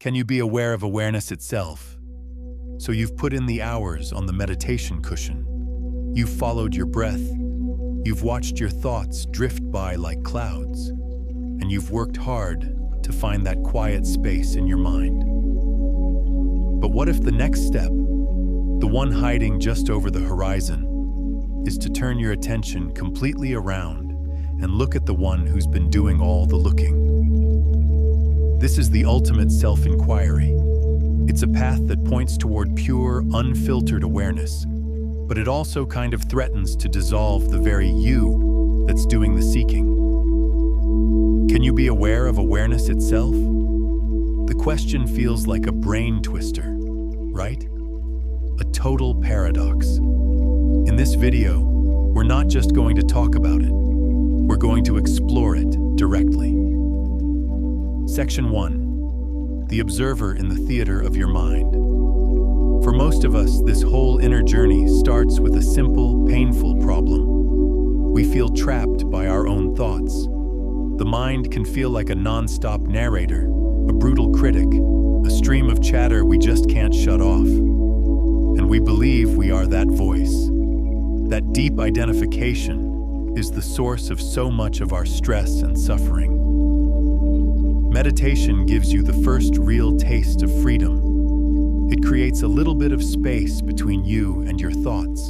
Can you be aware of awareness itself? So you've put in the hours on the meditation cushion. You've followed your breath. You've watched your thoughts drift by like clouds. And you've worked hard to find that quiet space in your mind. But what if the next step, the one hiding just over the horizon, is to turn your attention completely around and look at the one who's been doing all the looking? This is the ultimate self-inquiry. It's a path that points toward pure, unfiltered awareness, but it also kind of threatens to dissolve the very you that's doing the seeking. Can you be aware of awareness itself? The question feels like a brain twister, right? A total paradox. In this video, we're not just going to talk about it, we're going to explore it directly. Section 1. The observer in the theater of your mind. For most of us, this whole inner journey starts with a simple, painful problem. We feel trapped by our own thoughts. The mind can feel like a non-stop narrator, a brutal critic, a stream of chatter we just can't shut off. And we believe we are that voice. That deep identification is the source of so much of our stress and suffering. Meditation gives you the first real taste of freedom. It creates a little bit of space between you and your thoughts.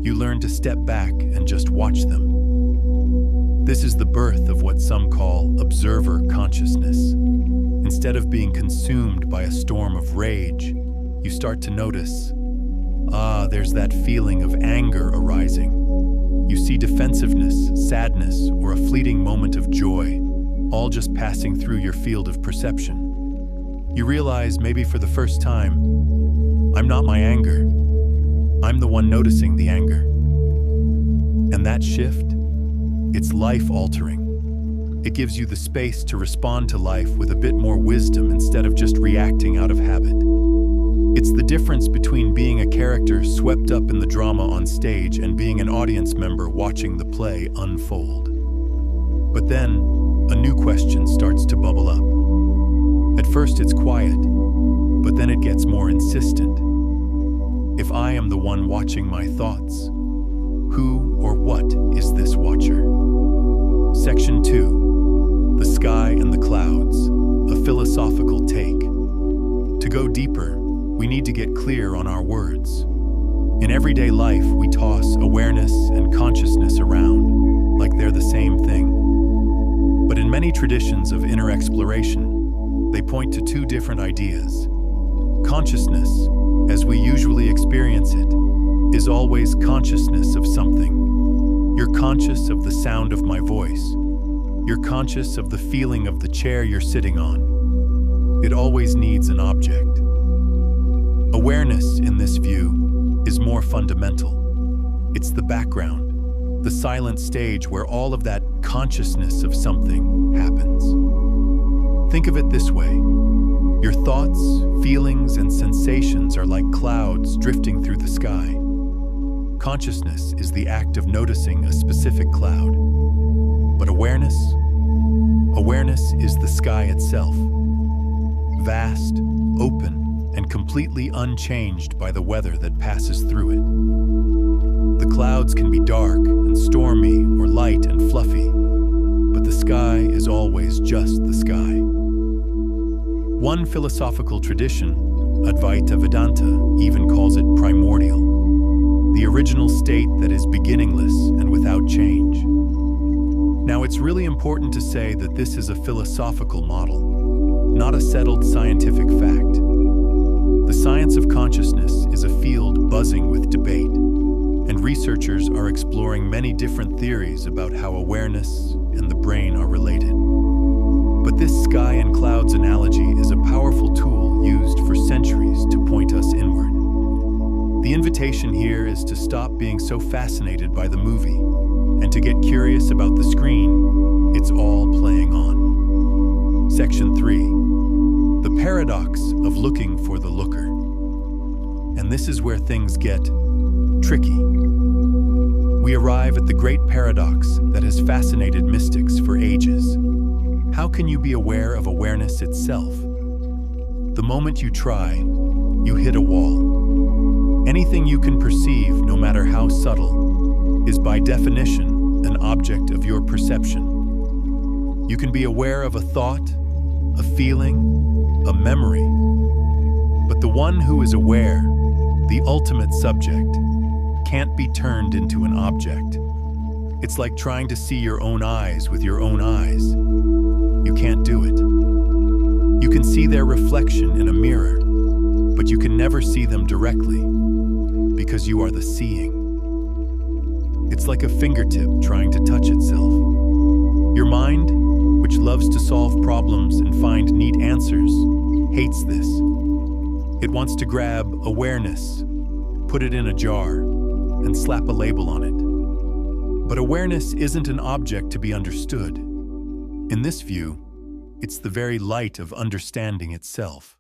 You learn to step back and just watch them. This is the birth of what some call observer consciousness. Instead of being consumed by a storm of rage, you start to notice, there's that feeling of anger arising. You see defensiveness, sadness, or a fleeting moment of joy, all just passing through your field of perception. You realize, maybe for the first time, I'm not my anger. I'm the one noticing the anger. And that shift, it's life-altering. It gives you the space to respond to life with a bit more wisdom instead of just reacting out of habit. It's the difference between being a character swept up in the drama on stage and being an audience member watching the play unfold. But then, a new question starts to bubble up. At first it's quiet, but then it gets more insistent. If I am the one watching my thoughts, who or what is this watcher? Section 2. The Sky and the Clouds, a philosophical take. To go deeper, we need to get clear on our words. In everyday life, we toss awareness and consciousness around like they're the same thing. But in many traditions of inner exploration, they point to two different ideas. Consciousness, as we usually experience it, is always consciousness of something. You're conscious of the sound of my voice. You're conscious of the feeling of the chair you're sitting on. It always needs an object. Awareness, in this view, is more fundamental. It's the background, the silent stage where all of that consciousness of something happens. Think of it this way. Your thoughts, feelings, and sensations are like clouds drifting through the sky. Consciousness is the act of noticing a specific cloud. But awareness is the sky itself. Vast, open, and completely unchanged by the weather that passes through it. The clouds can be dark and stormy or light and fluffy, but the sky is always just the sky. One philosophical tradition, Advaita Vedanta, even calls it primordial, the original state that is beginningless and without change. Now, it's really important to say that this is a philosophical model, not a settled scientific fact. The science of consciousness is a field buzzing with debate, and researchers are exploring many different theories about how awareness and the brain are related. But this sky and clouds analogy is a powerful tool used for centuries to point us inward. The invitation here is to stop being so fascinated by the movie and to get curious about the screen it's all playing on. Section 3. The paradox of looking for the looker. And this is where things get tricky. We arrive at the great paradox that has fascinated mystics for ages. How can you be aware of awareness itself? The moment you try, you hit a wall. Anything you can perceive, no matter how subtle, is by definition an object of your perception. You can be aware of a thought, a feeling, a memory. But the one who is aware, the ultimate subject, can't be turned into an object. It's like trying to see your own eyes with your own eyes. You can't do it. You can see their reflection in a mirror, but you can never see them directly because you are the seeing. It's like a fingertip trying to touch itself. Your mind, which loves to solve problems and find neat answers, hates this. It wants to grab awareness, put it in a jar, and slap a label on it. But awareness isn't an object to be understood. In this view, it's the very light of understanding itself.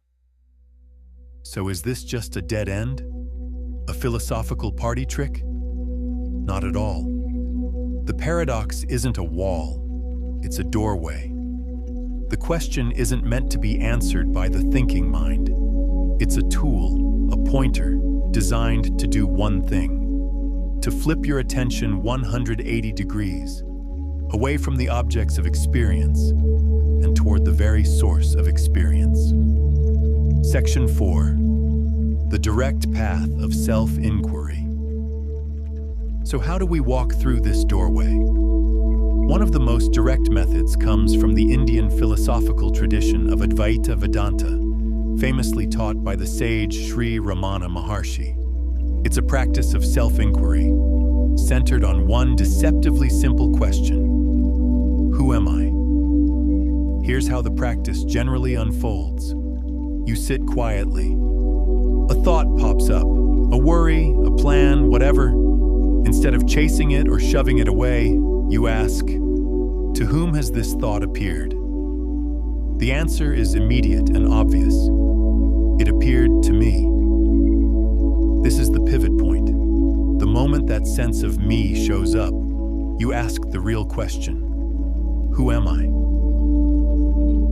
So is this just a dead end? A philosophical party trick? Not at all. The paradox isn't a wall, it's a doorway. The question isn't meant to be answered by the thinking mind. It's a tool, a pointer, designed to do one thing: to flip your attention 180 degrees, away from the objects of experience and toward the very source of experience. Section 4. The direct path of self-inquiry. So how do we walk through this doorway? One of the most direct methods comes from the Indian philosophical tradition of Advaita Vedanta, famously taught by the sage Sri Ramana Maharshi. It's a practice of self-inquiry, centered on one deceptively simple question: who am I? Here's how the practice generally unfolds. You sit quietly. A thought pops up, a worry, a plan, whatever. Instead of chasing it or shoving it away, you ask, to whom has this thought appeared? The answer is immediate and obvious. It appeared to me. This is the pivot point. The moment that sense of me shows up, you ask the real question: who am I?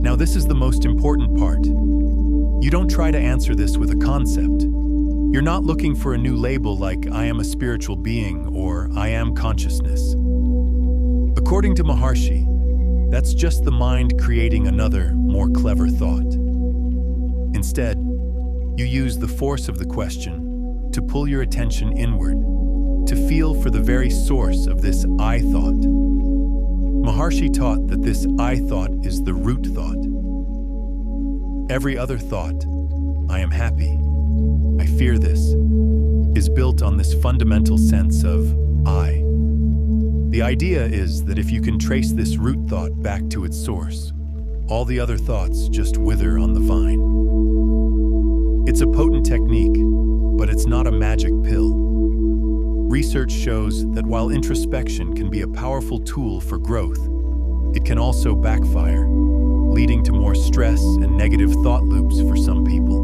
Now, this is the most important part. You don't try to answer this with a concept. You're not looking for a new label like I am a spiritual being or I am consciousness. According to Maharshi, that's just the mind creating another, more clever thought. Instead, you use the force of the question to pull your attention inward, to feel for the very source of this I thought. Maharshi taught that this I thought is the root thought. Every other thought, I am happy, I fear this, is built on this fundamental sense of I. The idea is that if you can trace this root thought back to its source, all the other thoughts just wither on the vine. It's a potent technique, but it's not a magic pill. Research shows that while introspection can be a powerful tool for growth, it can also backfire, leading to more stress and negative thought loops for some people.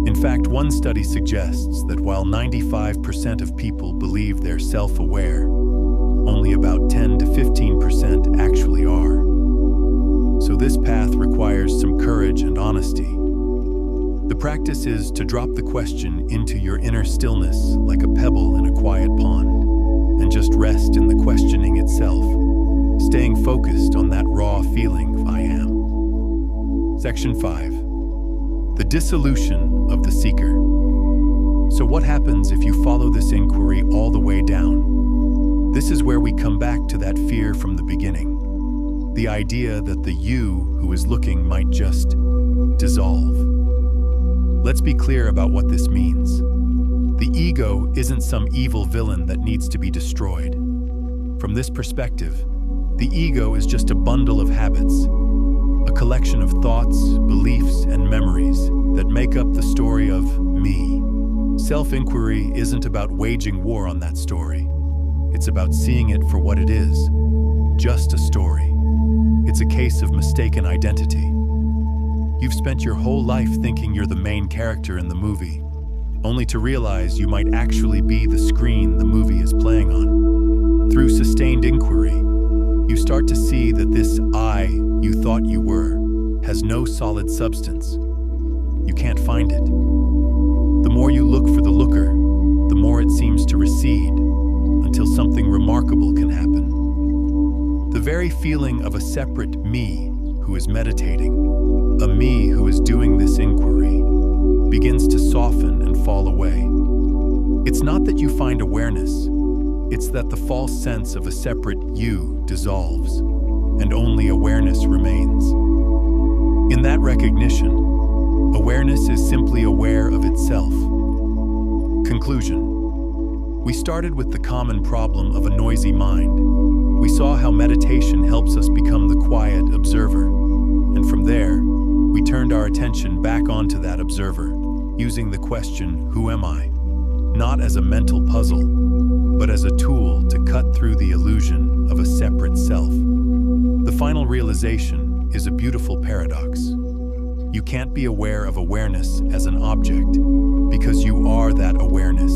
In fact, one study suggests that while 95% of people believe they're self-aware, only about 10 to 15% actually are. So this path requires some courage and honesty. The practice is to drop the question into your inner stillness like a pebble in a quiet pond, and just rest in the questioning itself, staying focused on that raw feeling of I am. Section 5. The dissolution of the seeker. So what happens if you follow this inquiry all the way down? This is where we come back to that fear from the beginning. The idea that the you who is looking might just dissolve. Let's be clear about what this means. The ego isn't some evil villain that needs to be destroyed. From this perspective, the ego is just a bundle of habits, a collection of thoughts, beliefs, and memories that make up the story of me. Self-inquiry isn't about waging war on that story. It's about seeing it for what it is, just a story. It's a case of mistaken identity. You've spent your whole life thinking you're the main character in the movie, only to realize you might actually be the screen the movie is playing on. Through sustained inquiry, you start to see that this I you thought you were has no solid substance. You can't find it. The more you look for the looker, the more it seems to recede, until something remarkable can happen. The very feeling of a separate me who is meditating, a me who is doing this inquiry, begins to soften and fall away. It's not that you find awareness, it's that the false sense of a separate you dissolves, and only awareness remains. In that recognition, awareness is simply aware of itself. Conclusion. We started with the common problem of a noisy mind. We saw how meditation helps us become the quiet observer. And from there, we turned our attention back onto that observer, using the question, who am I? Not as a mental puzzle, but as a tool to cut through the illusion of a separate self. The final realization is a beautiful paradox. You can't be aware of awareness as an object, because you are that awareness.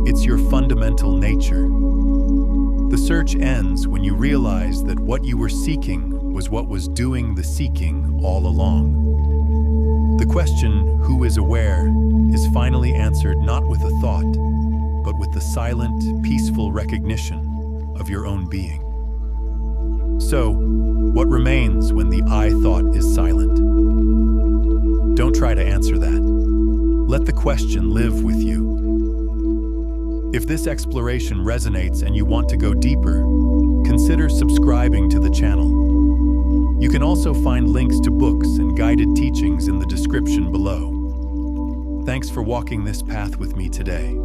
It's your fundamental nature. The search ends when you realize that what you were seeking was what was doing the seeking all along. The question, who is aware, is finally answered not with a thought, but with the silent, peaceful recognition of your own being. So, what remains when the I thought is silent? Don't try to answer that. Let the question live with you. If this exploration resonates and you want to go deeper, consider subscribing to the channel. You can also find links to books and guided teachings in the description below. Thanks for walking this path with me today.